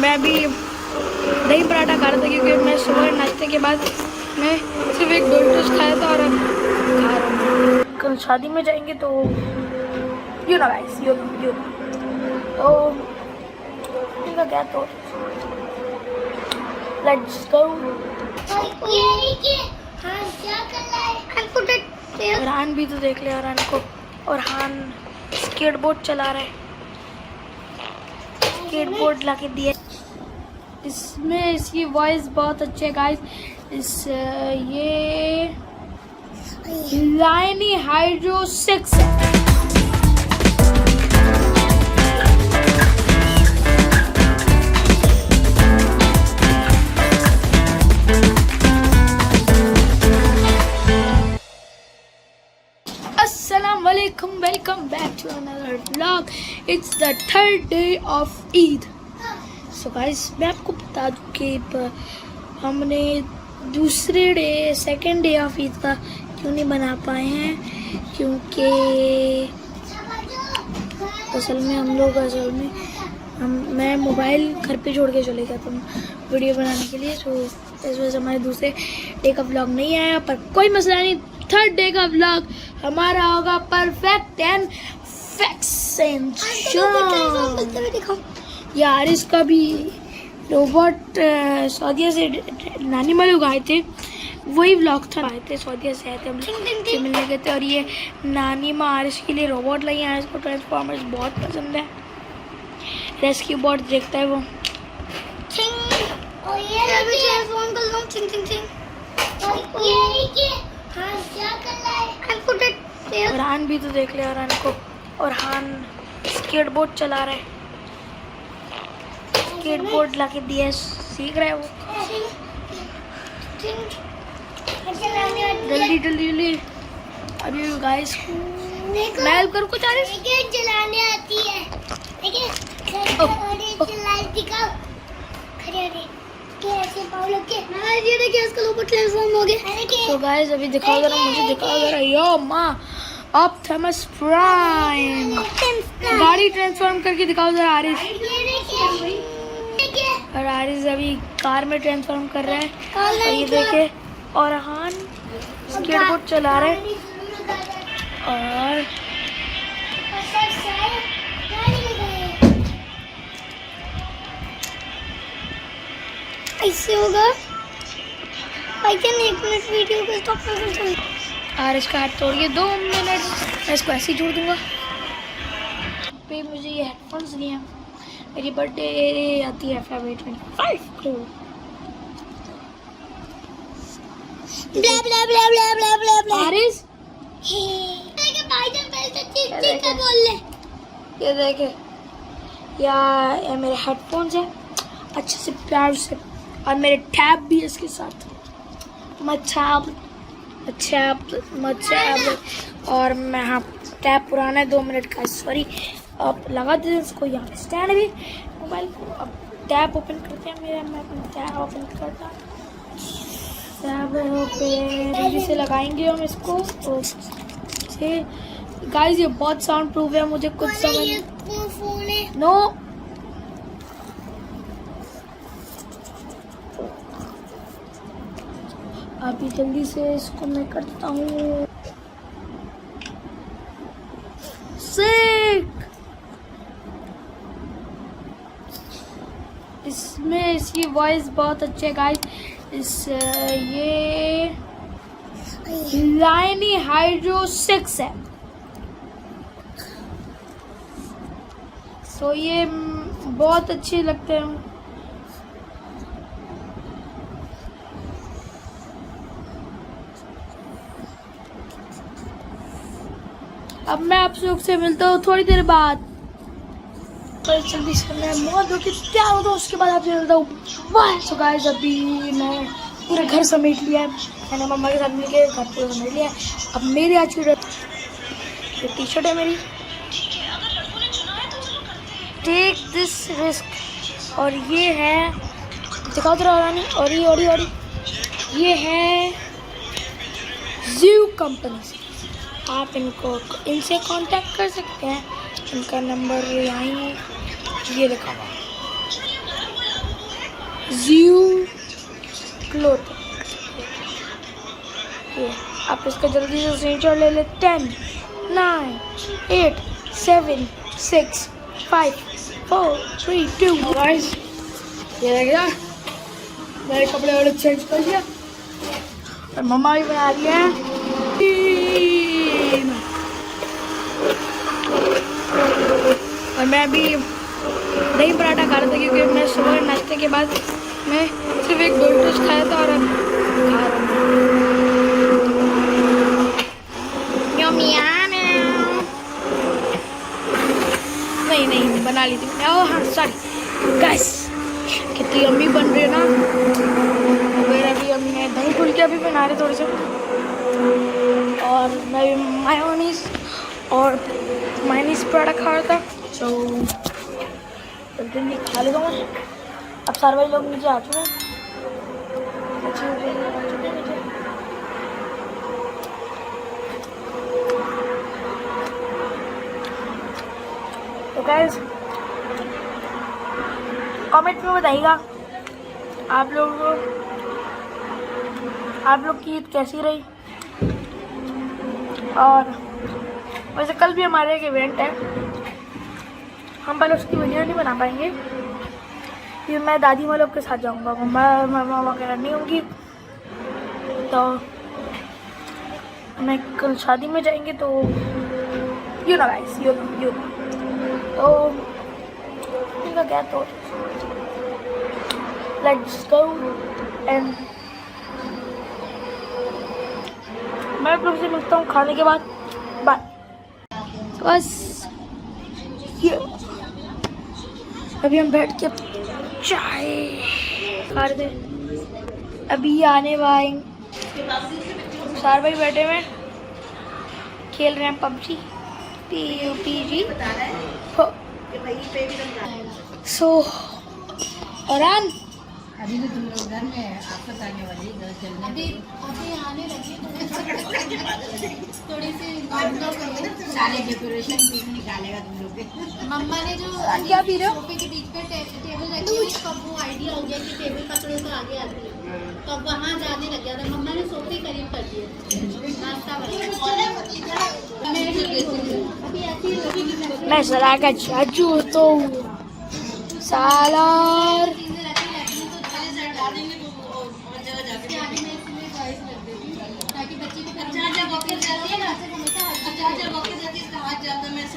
मैं अभी दही पराठा खा रहा था क्योंकि मैं सुबह नाश्ते के बाद मैं सिर्फ एक डोरिटोस खाया था और अब खा रहा हूँ। कल शादी में जाएंगे तो you know guys, you know तो इनका क्या तो लेट्स गो। रहान भी तो देख लिया रहान को, और रहान स्केटबोर्ड चला रहा है, स्केटबोर्ड लाके दिया। इसमें इसकी वॉइस बहुत अच्छी है गाइस। ये लाइनी हाइड्रो 6 है। Assalamualaikum, welcome back to another vlog. It's the third day of Eid. So guys, मैं आपको बता दूं कि हमने दूसरे day second day of Eid का क्यों नहीं बना पाए हैं, क्योंकि असल में मैं मोबाइल घर पे छोड़ के चले गया था वीडियो बनाने के लिए। तो इस वजह से हमारे दूसरे डे का व्लॉग नहीं आया, पर कोई मसला नहीं। थर्ड डे का व्लॉग हमारा होगा परफेक्ट एंड यार। इसका भी रोबोट सऊदीया से नानी माँ लोग आए थे, वही व्लॉग था। आए थे सऊदीया से, आए थे हम से मिलने गए थे, और ये नानी माँ आरिश के लिए रोबोट लाई हैं। इसको ट्रांसफॉर्मर्स बहुत पसंद है, रेस्क्यू बॉट देखता है वो। रहान भी तो देख लिया रहान को, और रहान स्केटबोर्ड चला रहा है, स्केटबोर्ड लाके दिया, सीख रहा है वो। जल्दी जल्दी जल्दी अभी गाइस मैं हेल्प करूँ कुछ? चलाने आती है, तो गाइस अभी दिखाओ जरा, मुझे दिखाओ जरा। यो माँ ऑप्टिमस प्राइम गाड़ी ट्रांसफॉर्म करके दिखाओ जरा आरिस। और आरिस अभी कार में ट्रांसफॉर्म कर रहा है, और ये देखे, और रहान स्केटबोर्ड चला रहा है। और ऐसे होगा भाई, 1 मिनट वीडियो को स्टॉप कर दो। और इसका हाथ तोड़िए 2 मिनट, मैं इसको ऐसे ही छोड़ दूंगा। पे मुझे ये हेडफोन्स लिए हैं, मेरी बर्थडे आती है February 25 को। ब्ला ब्ला ब्ला ब्ला ब्ला ब्ला ब्ला। आरिस भाईजान पहले तो ठीक से बोल ले। ये देखे, ये मेरे हेडफोन्स हैं अच्छे से प्यार से, और मेरे टैब भी है इसके साथ। और मैं हाँ टैब पुराना है 2 मिनट का, सॉरी। अब लगा देते इसको यहाँ पे स्टैंड भी मोबाइल को। अब टैब ओपन करते हैं मेरा, मैं अपना टैब ओपन करता हूँ। टैब पे जल्दी से लगाएंगे हम इसको। तो गाइस ये बहुत साउंड प्रूफ है, मुझे कुछ समझ नो। अभी जल्दी से इसको मैं करता हूँ सिक। इसमें इसकी वॉइस बहुत अच्छी है गाइस। ये लाइनी हाइड्रो 6 है, तो ये बहुत अच्छे लगते हैं। अब मैं आप लोग से मिलता हूँ थोड़ी देर बाद। जल्दी से मैं मुँह धो के तैयार होता हूँ, उसके बाद आपसे मिलता हूँ। वाह सो गाइस, अभी मैं पूरे घर समेट लिया है, मैंने मम्मा के साथ मिलके घर पूरा समेट लिया है। अब मेरी आज की टी शर्ट है मेरी, टेक दिस रिस्क, और ये है दिखाओ तो रानी, और ये है ज़ू कंपनी से। आप इनसे कांटेक्ट कर सकते हैं, इनका नंबर यहाँ ये लिखा हुआ। ज़्यू क्लोथ। ये आप इसका जल्दी से स्क्रीनशॉट ले ले। 10 9 8 7 6 5 4 3 2 गाइस, ये रह गया। मेरे कपड़े वाले चेंज कर लिया और मम्मा भी बना रही है। और मैं भी दही पराठा खा रहा था क्योंकि मैं सुबह नाश्ते के बाद मैं सिर्फ एक डोरिटोस खाया था और अब खा रहा हूँ। नहीं बना ली थी मैंने। ओह हाँ सॉरी गाइस, कितनी अम्मी बन रही है ना। मेरा भी अम्मी ने दही फुल के अभी बना रहे थोड़े से, और मैं भी मायोनीज पराठा खा रहा था। तो जल्दी खा लेता हूँ। अब सारे भाई लोग नीचे आ चुके हैं। तो गाइस कमेंट में बताइएगा आप लोग की ईद कैसी रही। और वैसे कल भी हमारे एक इवेंट है, हम पहले उसकी वीडियो नहीं बना पाएंगे क्योंकि मैं दादी माँ लोग के साथ जाऊँगा, मम्मा वगैरह नहीं होंगी। तो मैं कल शादी में जाएंगे तो you know guys, you know तो इनका क्या तो लेट्स गो एंड मैं आप लोग से मिलता हूँ खाने के बाद। बाय। बस ये अभी हम बैठ के चाय खा रहे थे, अभी आने वाले सारे भाई बैठे हुए खेल रहे हैं पबजी PUBG। सो और अभी तो तुम लोग घर में आपस आने वाली अभी आने लगी थोड़ी सी सारे डेकोरेशन भी निकालेगा तुम लोग के। मम्मा ने जो क्या पी रहे हो? सोफे के बीच पे टेबल रखी है, कब वो आइडिया हो गया कि टेबल पकड़ो तो आगे आती है, तो अब वहाँ जाने लग गया था। मम्मा ने सोफे करीब कर दिए नाश्ता मैं सलाह का चाचू तो सालार